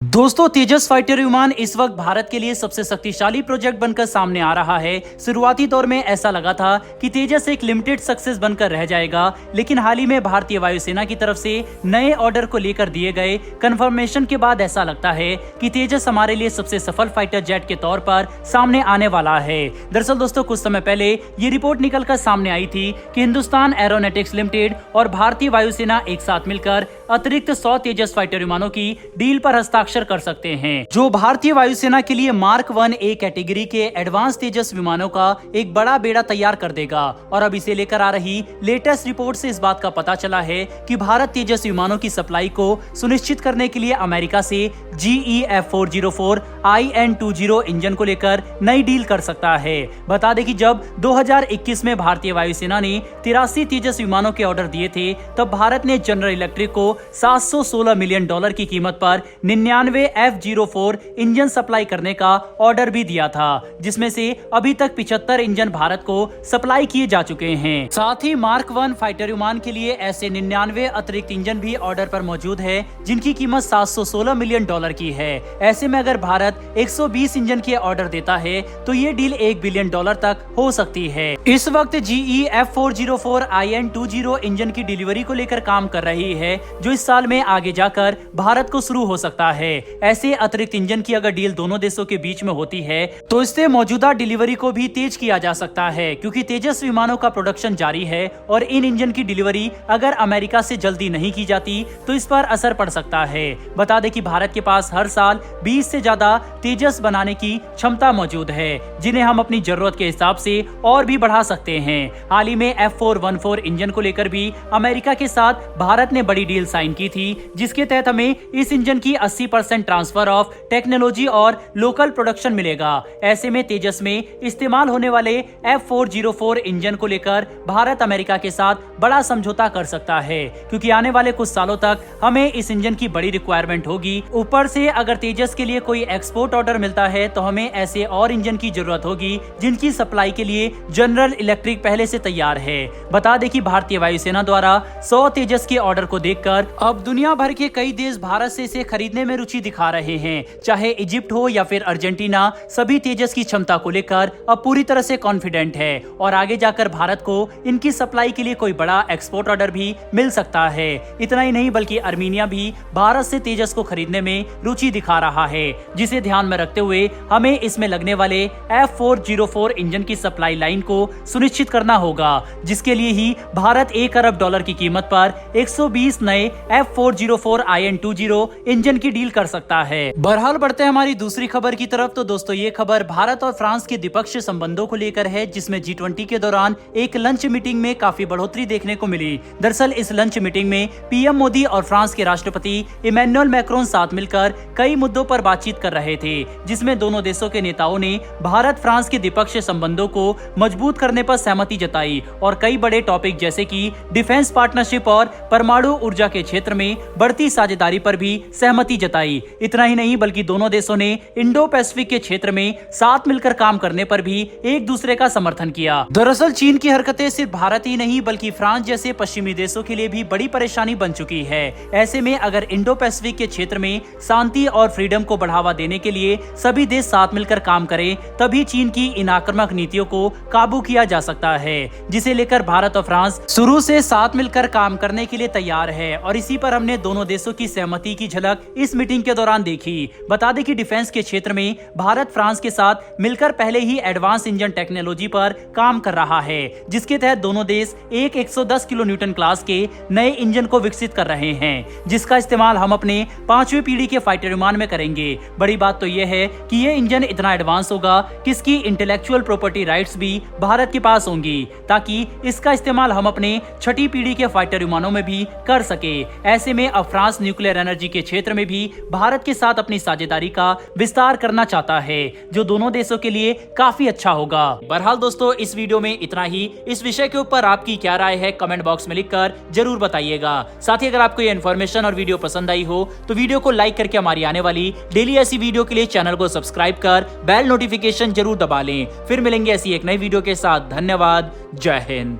दोस्तों तेजस फाइटर विमान इस वक्त भारत के लिए सबसे शक्तिशाली प्रोजेक्ट बनकर सामने आ रहा है। शुरुआती दौर में ऐसा लगा था कि तेजस एक लिमिटेड सक्सेस बनकर रह जाएगा, लेकिन हाल ही में भारतीय वायुसेना की तरफ से नए ऑर्डर को लेकर दिए गए कंफर्मेशन के बाद ऐसा लगता है कि तेजस हमारे लिए सबसे सफल फाइटर जेट के तौर पर सामने आने वाला है। दरअसल दोस्तों कुछ समय पहले ये रिपोर्ट निकलकर सामने आई थी कि हिंदुस्तान एरोनॉटिक्स लिमिटेड और भारतीय वायुसेना एक साथ मिलकर अतिरिक्त 100 तेजस फाइटर विमानों की डील पर हस्ताक्षर कर सकते हैं, जो भारतीय वायुसेना के लिए मार्क 1A कैटेगरी के एडवांस तेजस विमानों का एक बड़ा बेड़ा तैयार कर देगा। और अब इसे लेकर आ रही लेटेस्ट रिपोर्ट से इस बात का पता चला है कि भारत तेजस विमानों की सप्लाई को सुनिश्चित करने के लिए अमेरिका से GE F404 IN20 इंजन को लेकर नई डील कर सकता है। बता दें कि जब 2021 में भारतीय वायुसेना ने 83 तेजस विमानों के ऑर्डर दिए थे, तब भारत ने जनरल इलेक्ट्रिक को $716 मिलियन की कीमत पर 99 F04 इंजन सप्लाई करने का ऑर्डर भी दिया था, जिसमें से अभी तक 75 इंजन भारत को सप्लाई किए जा चुके हैं। साथ ही मार्क 1 फाइटर विमान के लिए ऐसे 99 अतिरिक्त इंजन भी ऑर्डर पर मौजूद है, जिनकी कीमत $716 मिलियन की है। ऐसे में अगर भारत 120 इंजन के ऑर्डर देता है तो ये डील $1 बिलियन तक हो सकती है। इस वक्त GE F404 IN20 इंजन की डिलीवरी को लेकर काम कर रही है, जो इस साल में आगे जाकर भारत को शुरू हो सकता है। ऐसे अतिरिक्त इंजन की अगर डील दोनों देशों के बीच में होती है तो इससे मौजूदा डिलीवरी को भी तेज किया जा सकता है, क्योंकि तेजस विमानों का प्रोडक्शन जारी है और इन इंजन की डिलीवरी अगर अमेरिका से जल्दी नहीं की जाती तो इस पर असर पड़ सकता है। बता दें कि भारत के पास हर साल 20 से ज्यादा तेजस बनाने की क्षमता मौजूद है, जिन्हें हम अपनी जरूरत के हिसाब से और भी बढ़ा सकते हैं। हाल ही में F414 इंजन को लेकर भी अमेरिका के साथ भारत ने बड़ी डील साइन की थी, जिसके तहत हमें इस इंजन की 80% ट्रांसफर ऑफ टेक्नोलॉजी और लोकल प्रोडक्शन मिलेगा। ऐसे में तेजस में इस्तेमाल होने वाले F404 इंजन को लेकर भारत अमेरिका के साथ बड़ा समझौता कर सकता है, क्योंकि आने वाले कुछ सालों तक हमें इस इंजन की बड़ी रिक्वायरमेंट होगी। ऊपर से अगर तेजस के लिए कोई एक्सपोर्ट ऑर्डर मिलता है तो हमें ऐसे और इंजन की जरूरत होगी जिनकी सप्लाई के लिए जनरल इलेक्ट्रिक पहले से तैयार है। बता दें कि भारतीय वायुसेना द्वारा 100 तेजस के ऑर्डर को देखकर अब दुनिया भर के कई देश भारत से इसे खरीदने में रुचि दिखा रहे हैं। चाहे इजिप्ट हो या फिर अर्जेंटीना, सभी तेजस की क्षमता को लेकर अब पूरी तरह से कॉन्फिडेंट है और आगे जाकर भारत को इनकी सप्लाई के लिए कोई बड़ा एक्सपोर्ट ऑर्डर भी मिल सकता है। इतना ही नहीं बल्कि अर्मीनिया भी भारत से तेजस को खरीदने में रुचि दिखा रहा है, जिसे ध्यान में रखते हुए हमें इसमें लगने वाले F404 इंजन की सप्लाई लाइन को सुनिश्चित करना होगा, जिसके लिए ही भारत $1 अरब की कीमत पर 120 नए F404 IN20 इंजन की डील कर सकता है। बहरहाल बढ़ते हैं हमारी दूसरी खबर की तरफ। तो दोस्तों ये खबर भारत और फ्रांस के द्विपक्षीय संबंधों को लेकर है, जिसमें G20 के दौरान एक लंच मीटिंग में काफी बढ़ोतरी देखने को मिली। दरअसल इस लंच मीटिंग में PM मोदी और फ्रांस के राष्ट्रपति इमैनुअल मैक्रोन साथ मिलकर कई मुद्दों पर बातचीत कर रहे थे, जिसमें दोनों देशों के नेताओं ने भारत फ्रांस के द्विपक्षीय संबंधों को मजबूत करने पर सहमति जताई और कई बड़े टॉपिक जैसे कि डिफेंस पार्टनरशिप और परमाणु ऊर्जा के क्षेत्र में बढ़ती साझेदारी पर भी सहमति जताई। इतना ही नहीं बल्कि दोनों देशों ने इंडो पैसिफिक के क्षेत्र में साथ मिलकर काम करने पर भी एक दूसरे का समर्थन किया। दरअसल चीन की हरकतें सिर्फ भारत ही नहीं बल्कि फ्रांस जैसे पश्चिमी देशों के लिए भी बड़ी परेशानी बन चुकी है। ऐसे में अगर इंडो पैसिफिक के क्षेत्र में शांति और फ्रीडम को बढ़ावा देने के लिए सभी देश साथ मिलकर काम करें, तभी चीन की इन आक्रामक नीतियों को काबू किया जा सकता है, जिसे लेकर भारत और फ्रांस शुरू से साथ मिलकर काम करने के लिए तैयार है। और इसी पर हमने दोनों देशों की सहमति की झलक इस मीटिंग के दौरान देखी। बता दें कि डिफेंस के क्षेत्र में भारत फ्रांस के साथ मिलकर पहले ही एडवांस इंजन टेक्नोलॉजी पर काम कर रहा है, जिसके तहत दोनों देश एक 110 किलो न्यूटन क्लास के नए इंजन को विकसित कर रहे हैं, जिसका इस्तेमाल हम अपने 5वीं पीढ़ी के फाइटर विमान में करेंगे। बड़ी बात तो यह है कि ये इंजन इतना एडवांस होगा कि इसकी इंटेलेक्चुअल प्रॉपर्टी राइट्स भी भारत के पास होंगी, ताकि इसका इस्तेमाल हम अपने 6ठी पीढ़ी के फाइटर विमानों में भी कर सके। ऐसे में अब फ्रांस न्यूक्लियर एनर्जी के क्षेत्र में भी भारत के साथ अपनी साझेदारी का विस्तार करना चाहता है, जो दोनों देशों के लिए काफी अच्छा होगा। बहरहाल दोस्तों इस वीडियो में इतना ही। इस विषय के ऊपर आपकी क्या राय है कमेंट बॉक्स में लिखकर जरूर बताइएगा। साथ ही अगर आपको ये इन्फॉर्मेशन और वीडियो पसंद आई हो तो वीडियो को लाइक करके हमारी आने वाली डेली ऐसी वीडियो के लिए चैनल को सब्सक्राइब कर बेल नोटिफिकेशन जरूर दबा लें। फिर मिलेंगे ऐसी एक नई वीडियो के साथ। धन्यवाद। जय हिंद।